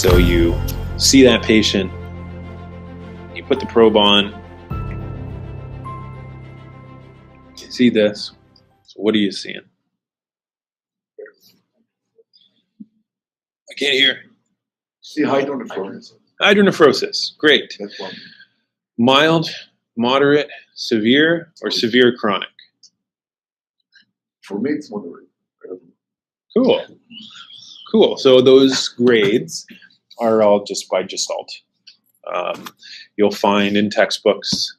So you see that patient, you put the probe on, you see this. So what are you seeing? I can't hear. See hydronephrosis. Hydronephrosis, great. That's one. Mild, moderate, severe, or severe chronic? For me, it's moderate. Cool. Cool. So those grades are all just by Gestalt. You'll find in textbooks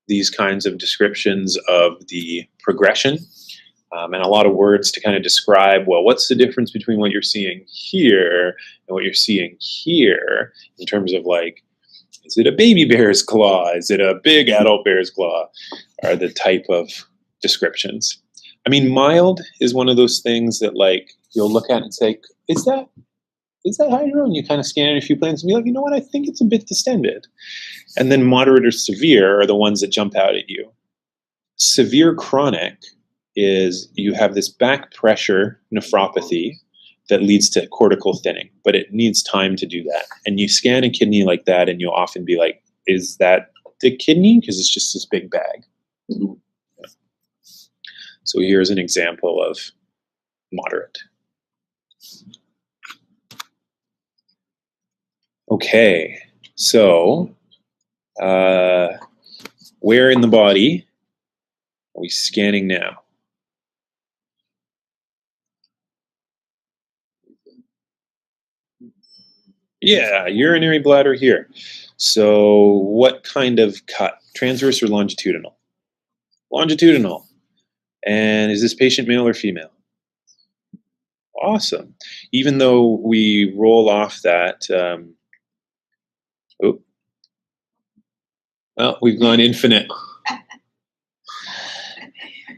these kinds of descriptions of the progression and a lot of words to kind of describe, well, what's the difference between what you're seeing here and what you're seeing here in terms of like, is it a baby bear's claw? Is it a big adult bear's claw? Are the type of descriptions. I mean, mild is one of those things that like you'll look at and say, is that hydro? And you kind of scan it a few planes and be like, you know what, I think it's a bit distended. And then moderate or severe are the ones that jump out at you. Severe chronic is you have this back pressure nephropathy that leads to cortical thinning, but it needs time to do that. And you scan a kidney like that and you'll often be like, is that the kidney? Because it's just this big bag. Yeah. So here's an example of moderate. Okay, so where in the body are we scanning now? Yeah, urinary bladder here. So what kind of cut? Transverse or longitudinal? Longitudinal. And is this patient male or female? Awesome. Even though we roll off that, well, we've gone infinite.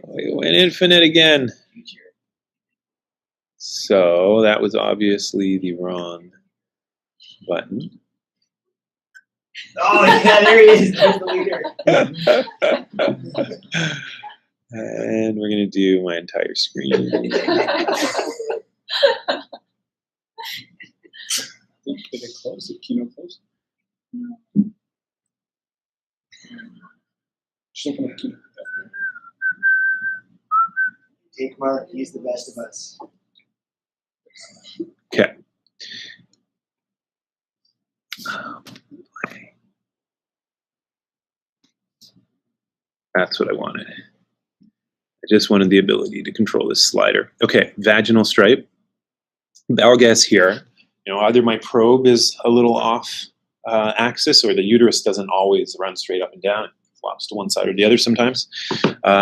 We went infinite again. So that was obviously the wrong button. Oh, yeah, there he is. There's the leader. And we're going to do my entire screen. Did it close? Did Keynote close? No. Just open up Keynote. Take Mark, he's the best of us. Okay. That's what I wanted. I just wanted the ability to control this slider. Okay, vaginal stripe. I'll guess here. You know, either my probe is a little off axis, or the uterus doesn't always run straight up and down. It flops to one side or the other sometimes.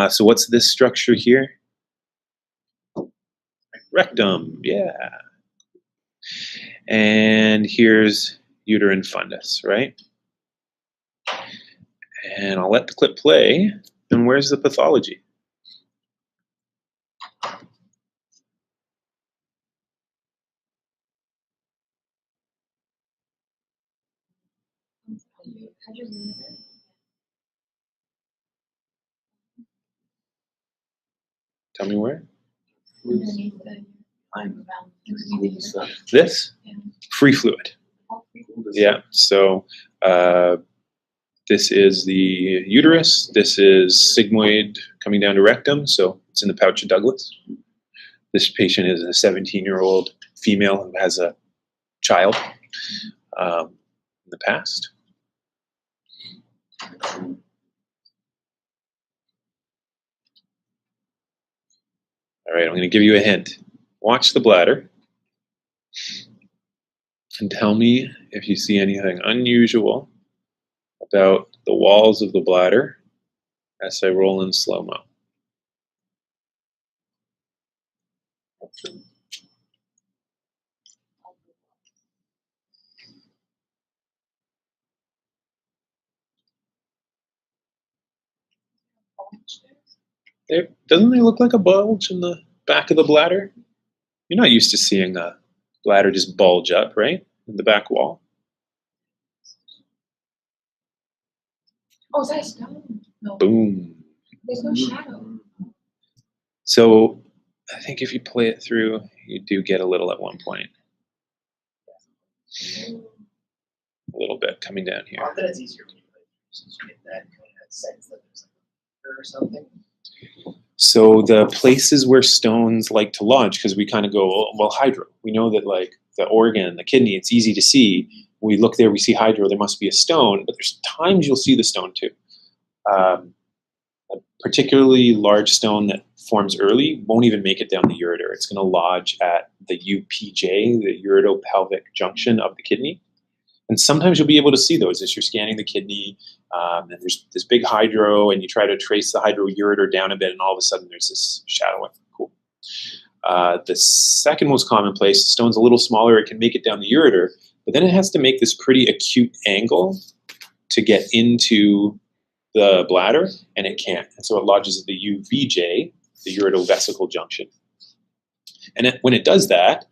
So what's this structure here? Rectum, yeah. And here's uterine fundus, right? And I'll let the clip play. And where's the pathology? Tell me where? This? Free fluid. Yeah, so this is the uterus. This is sigmoid coming down to rectum, so it's in the pouch of Douglas. This patient is a 17-year-old female who has a child in the past. All right, I'm going to give you a hint. Watch the bladder and tell me if you see anything unusual about the walls of the bladder as I roll in slow-mo. Doesn't it look like a bulge in the back of the bladder? You're not used to seeing a bladder just bulge up, right? In the back wall. Oh, is that a stone? No. Boom. There's no shadow. So I think if you play it through, you do get a little at one point. A little bit coming down here. Not that it's easier for you, but since you get that kind of sense that there's like a or something. So the places where stones like to lodge, because we kind of go, well, hydro. We know that like the organ, the kidney, it's easy to see. We look there, we see hydro, there must be a stone, but there's times you'll see the stone too. A particularly large stone that forms early won't even make it down the ureter. It's going to lodge at the UPJ, the uretopelvic junction of the kidney. And sometimes you'll be able to see those as you're scanning the kidney, and there's this big hydro, and you try to trace the hydroureter down a bit, and all of a sudden there's this shadowing. Cool. The second most common place, the stone's a little smaller, it can make it down the ureter, but then it has to make this pretty acute angle to get into the bladder, and it can't. And so it lodges at the UVJ, the uretovesicle junction. And when it does that,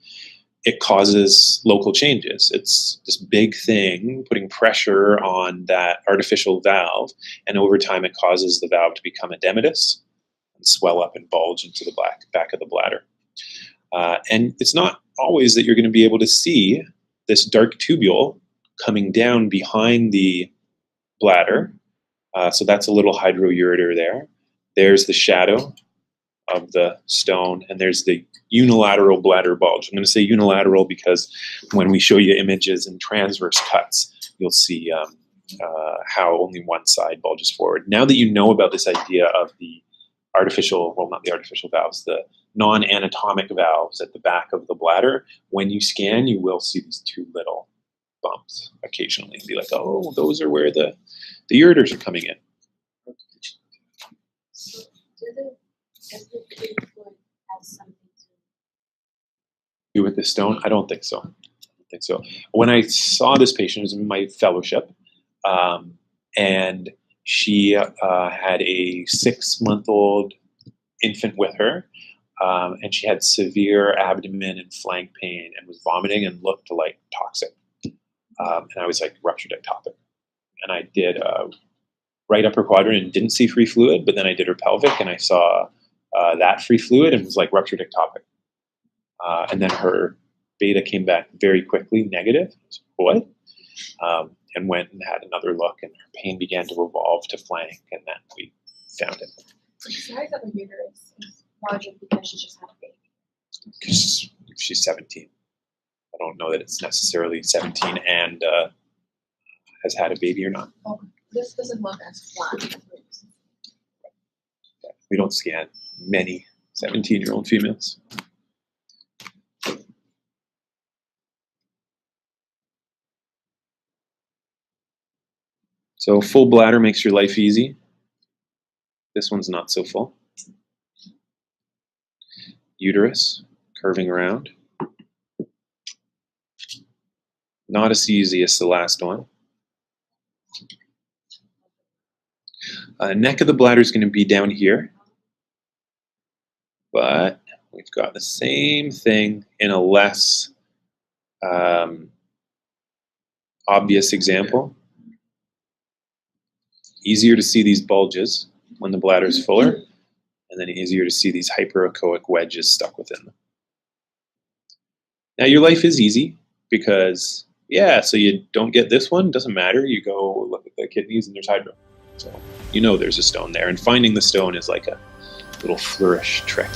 it causes local changes. It's this big thing putting pressure on that artificial valve, and over time it causes the valve to become edematous and swell up and bulge into the back of the bladder. And it's not always that you're going to be able to see this dark tubule coming down behind the bladder. So that's a little hydroureter there. There's the shadow of the stone, and there's the unilateral bladder bulge. I'm going to say unilateral because when we show you images and transverse cuts, you'll see how only one side bulges forward. Now that you know about this idea of the artificial, well, not the artificial valves, the non-anatomic valves at the back of the bladder, when you scan, you will see these two little bumps occasionally. Be like, oh, those are where the ureters are coming in. So does the fluid have something to Do with the stone? I don't think so. I don't think so. When I saw this patient, it was in my fellowship, and she had a 6-month-old infant with her, and she had severe abdomen and flank pain and was vomiting and looked like toxic. And I was like, ruptured ectopic. And I did right upper quadrant and didn't see free fluid, but then I did her pelvic and I saw that free fluid and was like ruptured ectopic. And then her beta came back very quickly negative. What? And went and had another look, and her pain began to evolve to flank, and then we found it. the size of the uterus is larger because she just had a baby. Because she's 17. I don't know that it's necessarily 17 and has had a baby or not. Oh, this doesn't look as flat. We don't scan many 17-year-old females. So full bladder makes your life easy. This one's not so full. Uterus curving around. Not as easy as the last one. Neck of the bladder is going to be down here. But we've got the same thing in a less obvious example. Easier to see these bulges when the bladder is fuller, and then easier to see these hyperechoic wedges stuck within them. Now your life is easy because, yeah, so you don't get this one, doesn't matter. You go look at the kidneys and there's hydro. So you know there's a stone there, and finding the stone is like a little flourish trick.